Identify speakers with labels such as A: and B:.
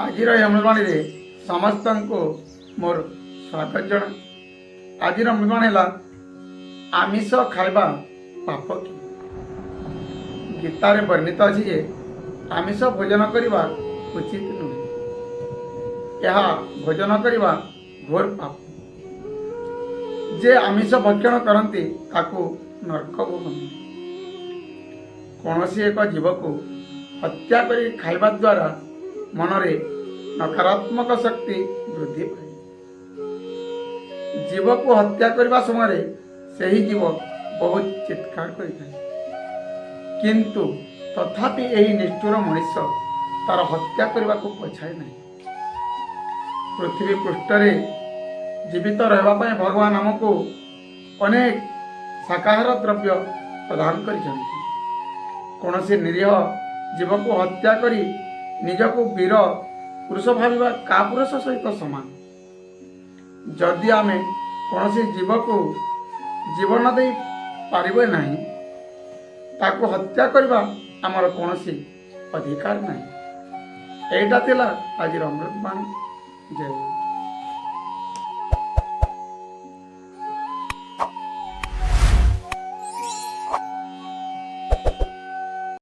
A: आज अमृतवाणी रे समस्त को मोर स्वागत जना। आज अमृतवाणी है आमिष खाइबा पाप कि गीतार वर्णित अच्छी जे आमिष भोजन करने उचित नुहे, यह भोजन करने घोर पाप। जे आमिष भक्षण करती ताकू नरक भोगती। कौन एक जीव को हत्या कर खाइबा द्वारा मनरे नकारात्मक शक्ति वृद्धि पाए। जीव को हत्या करने समय से ही जीव बहुत चित्कार करिଥାଏ, किंतु तथापि यही निष्ठुर मनुष्य तार हत्या करने को पछाए नहीं। पृथ्वी पृष्ठरे जीवित रहबा पय भगवान हमको अनेक शाकाहार द्रव्य प्रदान करिछन्ति। कौनसी निरीह जीव को हत्या करी निजको वीर पुरुष भाविबा का पुरुष सहित समान। जदि आमे कौनसी जीव को जीवन दे पारिबे नहीं, ताको हत्या करबा आमर कौनसी अधिकार नहीं। एटा थिला आज अमृतवाणी। जय।